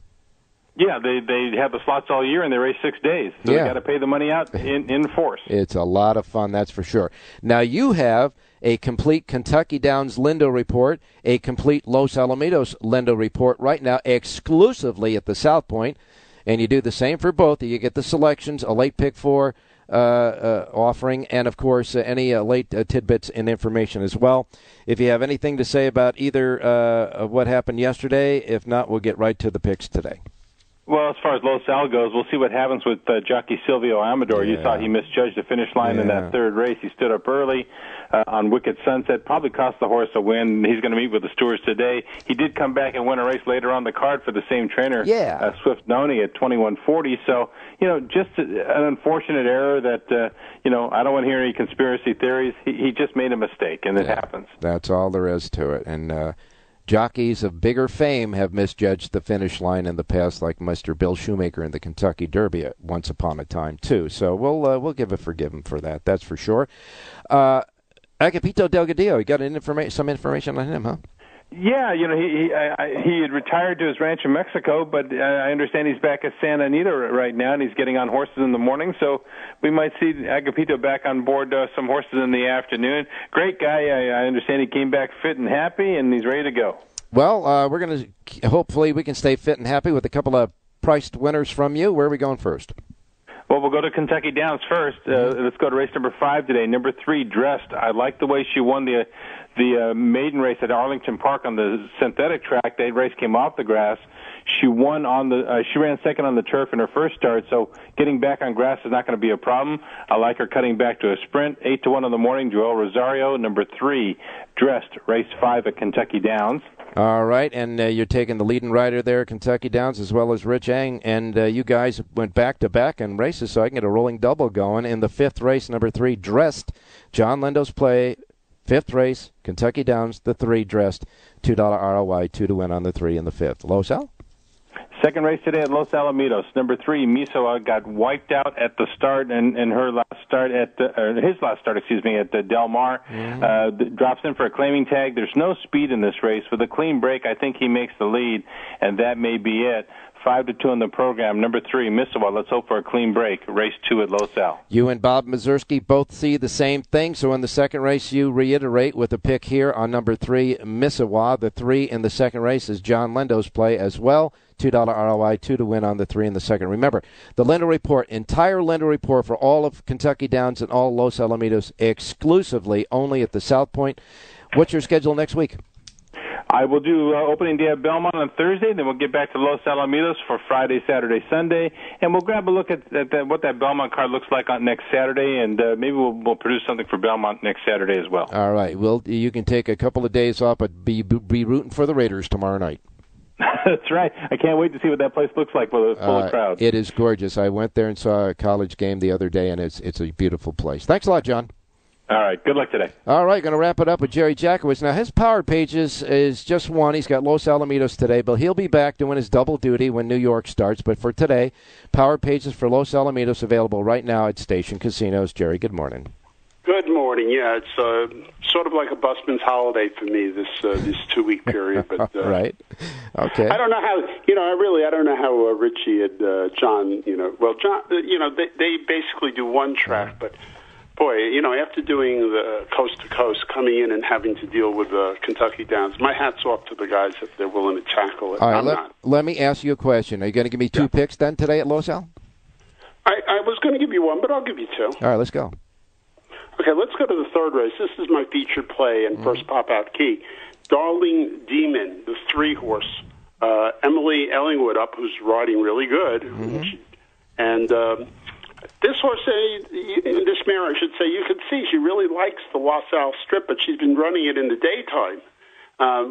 S15: Yeah, they have the slots all year, and they race 6 days. So they got to pay the money out in force.
S7: It's a lot of fun, that's for sure. Now, you have a complete Kentucky Downs Lindo report, a complete Los Alamitos Lindo report right now exclusively at the South Point, and you do the same for both. You get the selections, a late pick 4 offering, and, of course, any late tidbits and information as well. If you have anything to say about either of what happened yesterday, if not, we'll get right to the picks today.
S15: Well, as far as Los Al goes, we'll see what happens with jockey Silvio Amador. You saw he misjudged the finish line in that third race. He stood up early on Wicked Sunset, probably cost the horse a win. He's going to meet with the stewards today. He did come back and win a race later on the card for the same trainer, Swift Noni, at 21:40. So, you know, just an unfortunate error that, you know, I don't want to hear any conspiracy theories. He just made a mistake, and it happens.
S7: That's all there is to it. And jockeys of bigger fame have misjudged the finish line in the past, like Mr. Bill Shoemaker in the Kentucky Derby once upon a time, too. So we'll give a forgive him for that, that's for sure. Agapito Delgadillo, you got some information on him, huh?
S15: Yeah, he had retired to his ranch in Mexico, but I understand he's back at Santa Anita right now, and he's getting on horses in the morning. So we might see Agapito back on board some horses in the afternoon. Great guy. I understand he came back fit and happy, and he's ready to go.
S7: Well, we're going to hopefully we can stay fit and happy with a couple of priced winners from you. Where are we going first?
S15: Well, we'll go to Kentucky Downs first. Let's go to race number 5 today. Number 3, Dressed. I like the way she won the maiden race at Arlington Park on the synthetic track. That race came off the grass. She won on the. She ran second on the turf in her first start, so getting back on grass is not going to be a problem. I like her cutting back to a sprint. 8-1 in the morning. Joel Rosario. Number 3, Dressed. Race 5 at Kentucky Downs.
S7: All right, and you're taking the leading rider there, Kentucky Downs, as well as Rich Eng, and you guys went back-to-back in races, so I can get a rolling double going. In the 5th race, number 3, Dressed, John Lindo's play, 5th race, Kentucky Downs, the 3, Dressed, $2 ROI, 2 to win on the 3 in the 5th. Los Al?
S15: Second race today at Los Alamitos. Number 3, Misawa got wiped out at the start, and her last start at his last start, at Del Mar. Drops in for a claiming tag. There's no speed in this race. With a clean break, I think he makes the lead, and that may be it. 5-2 in the program. Number 3, Misawa. Let's hope for a clean break. Race 2 at Los Al.
S7: You and Bob Mazursky both see the same thing. So in the second race, you reiterate with a pick here on number 3, Misawa. The 3 in the second race is John Lindo's play as well. $2 ROI, 2 to win on the 3 in the second. Remember, the Lindo Report, entire Lindo Report for all of Kentucky Downs and all Los Alamitos, exclusively only at the South Point. What's your schedule next week?
S15: I will do opening day at Belmont on Thursday, then we'll get back to Los Alamitos for Friday, Saturday, Sunday, and we'll grab a look at what that Belmont card looks like on next Saturday, and maybe we'll produce something for Belmont next Saturday as well.
S7: All right. Well, you can take a couple of days off, but be rooting for the Raiders tomorrow night.
S15: That's right. I can't wait to see what that place looks like with a full crowd.
S7: It is gorgeous. I went there and saw a college game the other day, and it's a beautiful place. Thanks a lot, John.
S15: All right. Good luck today.
S7: All right. Going to wrap it up with Jerry Jackowitz. Now, his Power Pages is just one. He's got Los Alamitos today, but he'll be back doing his double duty when New York starts. But for today, Power Pages for Los Alamitos available right now at Station Casinos. Jerry, good morning.
S16: Good morning. Yeah, it's sort of like a busman's holiday for me this 2-week period. But
S7: right. Okay.
S16: I don't know how. I don't know how Richie and John. John. They basically do one track, but. Boy, after doing the coast to coast, coming in and having to deal with the Kentucky Downs, my hat's off to the guys if they're willing to tackle it.
S7: All right, let me ask you a question. Are you going to give me 2 picks then today at Los Al?
S16: I was going to give you 1, but I'll give you 2.
S7: All right, let's go.
S16: Okay, let's go to the 3rd race. This is my featured play and first pop-out key. Darling Demon, the 3-horse. Emily Ellingwood up, who's riding really good. And this horse, this mare, I should say, you can see she really likes the Los Al Strip, but she's been running it in the daytime.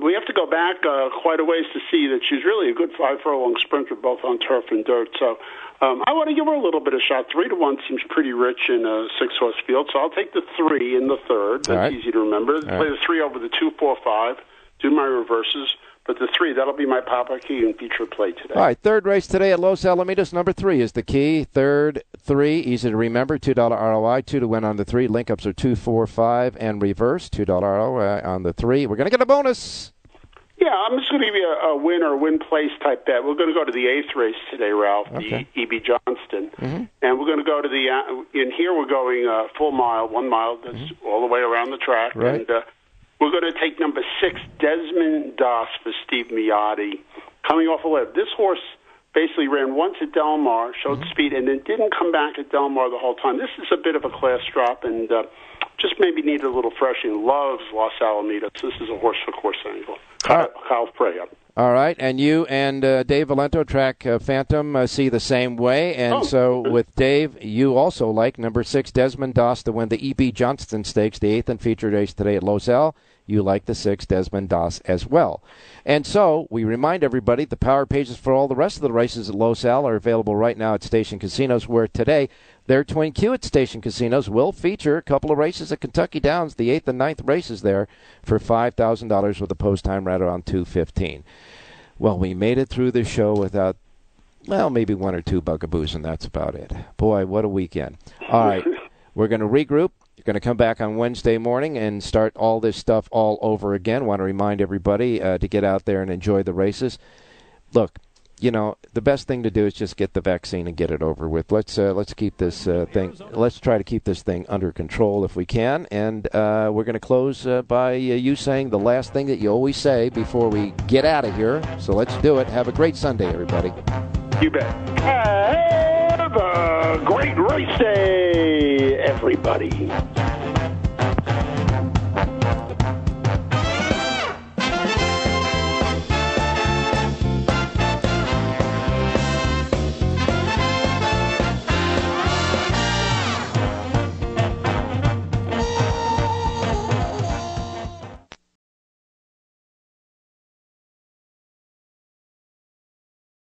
S16: We have to go back quite a ways to see that she's really a good 5-furlong sprinter, both on turf and dirt. So I want to give her a little bit of shot. 3-1 seems pretty rich in a 6-horse field, so I'll take the 3 in the 3rd. That's easy to remember. Play the 3 over the 2, 4, 5. Do my reverses. But the 3, that'll be my pop-out key and feature play today. All
S7: right, 3rd race today at Los Alamitos. Number 3 is the key. 3rd, 3, easy to remember, $2 ROI, 2 to win on the 3. Link-ups are 2, 4, 5, and reverse, $2 ROI on the 3. We're going to get a bonus.
S16: Yeah, I'm just going to give you a win or win place type bet. We're going to go to the 8th race today, Ralph, the E.B. Johnston. And we're going to go to in here we're going full mile, 1 mile, that's all the way around the track.
S7: Right.
S16: And we're going to take number 6, Desmond Doss, for Steve Miotti. Coming off a lip. This horse basically ran once at Del Mar, showed speed, and then didn't come back at Del Mar the whole time. This is a bit of a class drop, and just maybe needed a little freshing. Loves Los Alamitos. This is a horse for course angle. Kyle Frey up.
S7: All right, and you and Dave Valento, track Phantom, see the same way. And so with Dave, you also like number 6, Desmond Doss, to win the E.B. Johnston Stakes, the 8th and featured race today at Los Al. You like the 6, Desmond Doss, as well. And so we remind everybody the Power Pages for all the rest of the races at Los Al are available right now at Station Casinos, where today their Twin Q at Station Casinos will feature a couple of races at Kentucky Downs, the 8th and 9th races there, for $5,000 with a post time right around 2:15. Well, we made it through the show without, maybe 1 or 2 bugaboos, and that's about it. Boy, what a weekend. All right, we're going to regroup. going to come back on Wednesday morning and start all this stuff all over again. Want to remind everybody to get out there and enjoy the races. Look, the best thing to do is just get the vaccine and get it over with. Let's keep this thing. Let's try to keep this thing under control if we can. And we're going to close by you saying the last thing that you always say before we get out of here. So let's do it. Have a great Sunday, everybody.
S16: You bet. Have a great race day, everybody.